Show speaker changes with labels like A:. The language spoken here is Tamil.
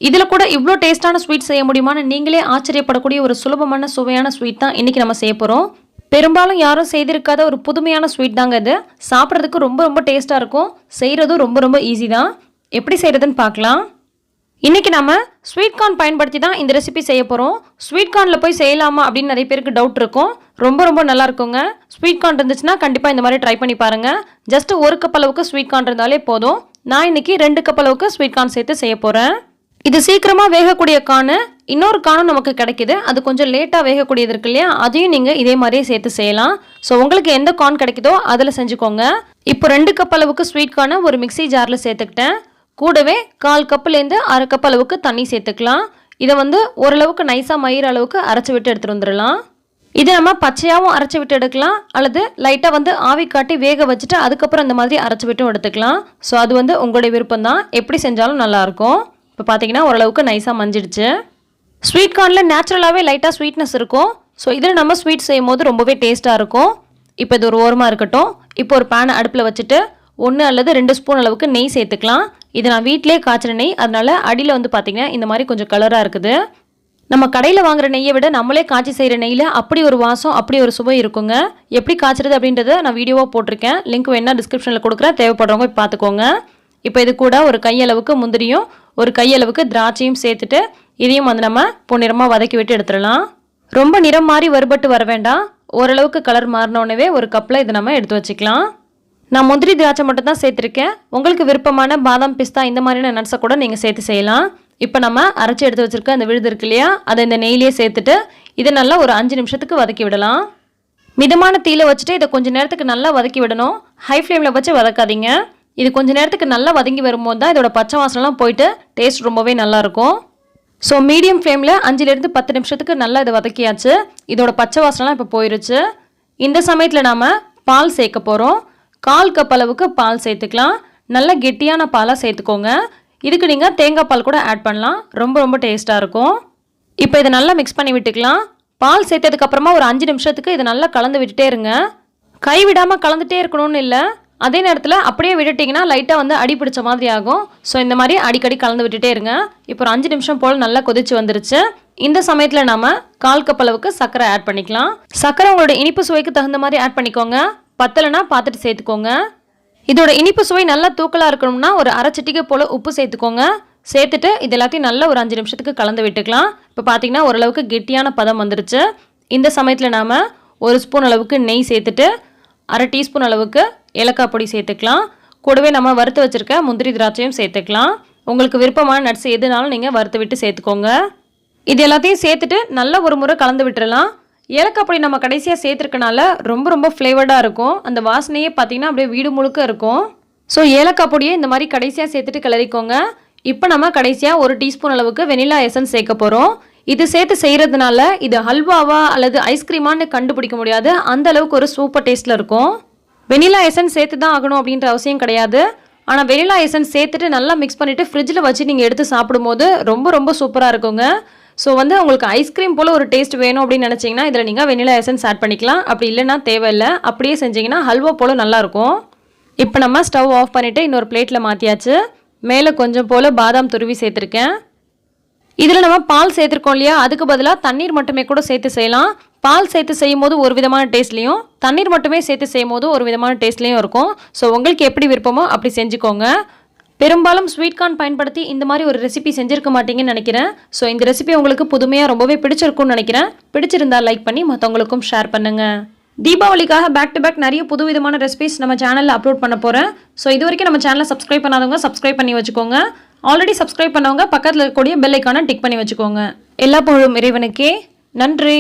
A: இதில் கூட இவ்வளோ டேஸ்ட்டான ஸ்வீட் செய்ய முடியுமான்னு நீங்களே ஆச்சரியப்படக்கூடிய ஒரு சுலபமான சுவையான ஸ்வீட் தான் இன்றைக்கி நம்ம செய்ய போகிறோம். பெரும்பாலும் யாரும் செய்திருக்காத ஒரு புதுமையான ஸ்வீட் தாங்க இது. சாப்பிட்றதுக்கு ரொம்ப ரொம்ப டேஸ்ட்டாக இருக்கும். செய்கிறதும் ரொம்ப ரொம்ப ஈஸி தான். எப்படி செய்கிறதுன்னு பார்க்கலாம். இன்றைக்கி நம்ம ஸ்வீட் கார்ன் பயன்படுத்தி தான் இந்த ரெசிபி செய்ய போகிறோம். ஸ்வீட் கார்னில் போய் செய்யலாமா அப்படின்னு நிறைய பேருக்கு டவுட் இருக்கும். ரொம்ப ரொம்ப நல்லா இருக்குங்க. ஸ்வீட் கார்ன் இருந்துச்சுன்னா கண்டிப்பாக இந்த மாதிரி ட்ரை பண்ணி பாருங்கள். ஜஸ்ட் 1 கப் அளவுக்கு ஸ்வீட் கார்ன் இருந்தாலே போதும். நான் இன்றைக்கி 2 கப் அளவுக்கு ஸ்வீட் கார்ன் சேர்த்து செய்ய போகிறேன். இது சீக்கிரமாக வேகக்கூடிய கார்னு. இன்னொரு கார்னும் நமக்கு கிடைக்குது. அது கொஞ்சம் லேட்டாக வேகக்கூடியது இருக்கு இல்லையா, அதையும் நீங்கள் இதே மாதிரியே சேர்த்து செய்யலாம். ஸோ உங்களுக்கு எந்த கார்ன் கிடைக்குதோ அதில் செஞ்சுக்கோங்க. இப்போ 2 கப் அளவுக்கு ஸ்வீட் கார்னை ஒரு மிக்ஸி ஜாரில் சேர்த்துக்கிட்டேன். கூடவே 1/4 கப்புலேருந்து 1/2 கப் அளவுக்கு தண்ணி சேர்த்துக்கலாம். இதை ஓரளவுக்கு நைஸாக மயிற அளவுக்கு அரைச்சி விட்டு எடுத்துகிட்டு வந்துடலாம். இதை நம்ம பச்சையாகவும் அரைச்சி விட்டு எடுக்கலாம், அல்லது லைட்டாக ஆவி காட்டி வேக வச்சுட்டு அதுக்கப்புறம் இந்த மாதிரி அரைச்சி விட்டும் எடுத்துக்கலாம். ஸோ அது உங்களுடைய விருப்பம் தான். எப்படி செஞ்சாலும் நல்லாயிருக்கும். இப்போ பார்த்தீங்கன்னா ஓரளவுக்கு நைஸாக மஞ்சிடுச்சு. ஸ்வீட் கார்னில் நேச்சுரலாகவே லைட்டாக ஸ்வீட்னஸ் இருக்கும். ஸோ இதில் நம்ம ஸ்வீட் செய்யும் போது ரொம்பவே டேஸ்ட்டாக இருக்கும். இப்போ இது ஒரு ஓரமாக இருக்கட்டும். இப்போ ஒரு பேனை அடுப்பில் வச்சுட்டு 1 அல்லது 2 ஸ்பூன் அளவுக்கு நெய் சேர்த்துக்கலாம். இது நான் வீட்டிலே காய்ச்சின நெய், அதனால் அடியில் பார்த்தீங்கன்னா இந்த மாதிரி கொஞ்சம் கலராக இருக்குது. நம்ம கடையில் வாங்குற நெய்யை விட நம்மளே காய்ச்சி செய்கிற நெய்யில் அப்படி ஒரு வாசம், அப்படி ஒரு சுவை இருக்குங்க. எப்படி காய்ச்சறது அப்படின்றத நான் வீடியோவாக போட்டிருக்கேன். லிங்க் வேணால் டிஸ்கிரிப்ஷனில் கொடுக்குறேன். தேவைப்படுறவங்க இப்போ பார்த்துக்கோங்க. இப்போ இது கூட ஒரு கையளவுக்கு முந்திரியும் ஒரு கையளவுக்கு திராட்சையும் சேர்த்துட்டு இதையும் நம்ம பொன்னிறமாக வதக்கி விட்டு எடுத்துடலாம். ரொம்ப நிறம் மாறி வறுபட்டு வர வேண்டாம். ஓரளவுக்கு கலர் மாறினோடனே ஒரு கப்பில் இதை நம்ம எடுத்து வச்சுக்கலாம். நான் முந்திரி திராட்சை மட்டும் தான் சேர்த்துருக்கேன். உங்களுக்கு விருப்பமான பாதாம் பிஸ்தா இந்த மாதிரியான நட்ஸை கூட நீங்கள் சேர்த்து செய்யலாம். இப்போ நம்ம அரைச்சி எடுத்து வச்சுருக்க அந்த விழுது இருக்கு இல்லையா, அதை இந்த நெய்லேயே சேர்த்துட்டு இதை நல்லா ஒரு 5 நிமிஷத்துக்கு வதக்கி விடலாம். மிதமான தீயில வச்சுட்டு இதை கொஞ்சம் நேரத்துக்கு நல்லா வதக்கி விடணும். ஹை ஃப்ளேமில் வச்சு வதக்காதீங்க. இது கொஞ்சம் நேரத்துக்கு நல்லா வதங்கி வரும்போது தான் இதோட பச்சை வாசனைலாம் போயிட்டு டேஸ்ட் ரொம்பவே நல்லாயிருக்கும். ஸோ மீடியம் ஃப்ளேமில் 5லேருந்து 10 நிமிஷத்துக்கு நல்லா இதை வதக்கியாச்சு. இதோட பச்சை வாசனைலாம் இப்போ போயிடுச்சு. இந்த சமயத்தில் நாம் பால் சேர்க்க போகிறோம். 1/4 கப் அளவுக்கு பால் சேர்த்துக்கலாம். நல்ல கெட்டியான பாலாக சேர்த்துக்கோங்க. இதுக்கு நீங்கள் தேங்காய் பால் கூட ஆட் பண்ணலாம். ரொம்ப ரொம்ப டேஸ்ட்டாக இருக்கும். இப்போ இதை நல்லா மிக்ஸ் பண்ணி விட்டுக்கலாம். பால் சேர்த்ததுக்கப்புறமா ஒரு 5 நிமிஷத்துக்கு இதை நல்லா கலந்து விட்டுட்டே இருங்க. கை விடாமல் கலந்துகிட்டே இருக்கணும்னு இல்லை. அதே நேரத்தில் அப்படியே விட்டுட்டிங்கன்னா லைட்டாக அடி பிடிச்ச மாதிரி ஆகும். ஸோ இந்த மாதிரி அடிக்கடி கலந்து விட்டுட்டே இருங்க. இப்போ ஒரு 5 நிமிஷம் போல் நல்லா கொதிச்சு வந்துருச்சு. இந்த சமயத்தில் நாம் 1/4 கப் அளவுக்கு சர்க்கரை ஆட் பண்ணிக்கலாம். சர்க்கரை உங்களோட இனிப்பு சுவைக்கு தகுந்த மாதிரி ஆட் பண்ணிக்கோங்க. பத்தலைனா பார்த்துட்டு சேர்த்துக்கோங்க. இதோட இனிப்பு சுவை நல்லா தூக்கலாக இருக்கணும்னா ஒரு 1/2 சிட்டிகை போல் உப்பு சேர்த்துக்கோங்க. சேர்த்துட்டு இது எல்லாத்தையும் நல்லா ஒரு 5 நிமிஷத்துக்கு கலந்து விட்டுக்கலாம். இப்போ பார்த்தீங்கன்னா ஓரளவுக்கு கெட்டியான பதம் வந்துருச்சு. இந்த சமயத்தில் நாம் 1 ஸ்பூன் அளவுக்கு நெய் சேர்த்துட்டு 1/2 டீஸ்பூன் அளவுக்கு ஏலக்காய் பொடி சேர்த்துக்கலாம். கூடவே நம்ம வறுத்து வச்சுருக்க முந்திரி திராட்சையும் சேர்த்துக்கலாம். உங்களுக்கு விருப்பமான நட்ஸ் எதுனாலும் நீங்கள் வறுத்து விட்டு சேர்த்துக்கோங்க. இது எல்லாத்தையும் சேர்த்துட்டு நல்லா ஒரு முறை கலந்து விட்டுறலாம். ஏலக்காய் பொடி நம்ம கடைசியாக சேர்த்துருக்கனால ரொம்ப ரொம்ப ஃப்ளேவர்டாக இருக்கும். அந்த வாசனையே பார்த்தீங்கன்னா அப்படியே வீடு முழுக்க இருக்கும். ஸோ ஏலக்காய் பொடியை இந்த மாதிரி கடைசியாக சேர்த்துட்டு கிளறிக்கோங்க. இப்போ நம்ம கடைசியாக 1 டீஸ்பூன் அளவுக்கு வெனிலா எசன்ஸ் சேர்க்க போகிறோம். இது சேர்த்து செய்கிறதுனால இது ஹல்வாவா அல்லது ஐஸ்கிரீமான்னு கண்டுபிடிக்க முடியாது. அந்த அளவுக்கு ஒரு சூப்பர் டேஸ்ட்டில் இருக்கும். வெனிலா எசன்ஸ் சேர்த்து தான் ஆகணும் அப்படின்ற அவசியம் கிடையாது. ஆனால் வெனிலா எசன்ஸ் சேர்த்துட்டு நல்லா மிக்ஸ் பண்ணிவிட்டு ஃப்ரிட்ஜில் வச்சு நீங்கள் எடுத்து சாப்பிடும்போது ரொம்ப ரொம்ப சூப்பராக இருக்குங்க. ஸோ உங்களுக்கு ஐஸ்கிரீம் போல் ஒரு டேஸ்ட் வேணும் அப்படின்னு நினச்சிங்கன்னா இதில் நீங்கள் வெனிலா எசன்ஸ் ஆட் பண்ணிக்கலாம். அப்படி இல்லைன்னா தேவையில்லை. அப்படியே செஞ்சிங்கன்னா ஹல்வா போல் நல்லாயிருக்கும். இப்போ நம்ம ஸ்டவ் ஆஃப் பண்ணிவிட்டு இன்னொரு பிளேட்டில் மாற்றியாச்சு. மேலே கொஞ்சம் போல் பாதாம் துருவி சேர்த்துருக்கேன். இதில் நம்ம பால் சேர்த்துருக்கோம் இல்லையா, அதுக்கு பதிலாக தண்ணீர் மட்டுமே கூட சேர்த்து செய்யலாம். பால் சேர்த்து செய்யும் போது ஒரு விதமான டேஸ்ட்லேயும், தண்ணீர் மட்டுமே சேர்த்து செய்யும் போது ஒரு விதமான டேஸ்ட்லேயும் இருக்கும். ஸோ உங்களுக்கு எப்படி விருப்பமோ அப்படி செஞ்சுக்கோங்க. பெரும்பாலும் ஸ்வீட் கார்ன் பயன்படுத்தி இந்த மாதிரி ஒரு ரெசிபி செஞ்சுருக்க மாட்டீங்கன்னு நினைக்கிறேன். ஸோ இந்த ரெசிபி உங்களுக்கு புதுமையாக ரொம்பவே பிடிச்சிருக்கும்னு நினைக்கிறேன். பிடிச்சிருந்தா லைக் பண்ணி மற்றவங்களுக்கும் ஷேர் பண்ணுங்கள். தீபாவளிக்காக பேக் டு பேக் நிறைய புது விதமான ரெசிபிஸ் நம்ம சேனலில் அப்லோட் பண்ண போகிறேன். ஸோ இது வரைக்கும் நம்ம சேனலை சப்ஸ்கிரைப் பண்ணாதவங்க சப்ஸ்கிரைப் பண்ணி வச்சுக்கோங்க. ஆல்ரெடி சப்ஸ்கிரைப் பண்ணவங்க பக்கத்தில் இருக்கக்கூடிய பெல் ஐக்கானை டிக் பண்ணி வச்சுக்கோங்க. எல்லா புகழும் இறைவனுக்கே. நன்றி.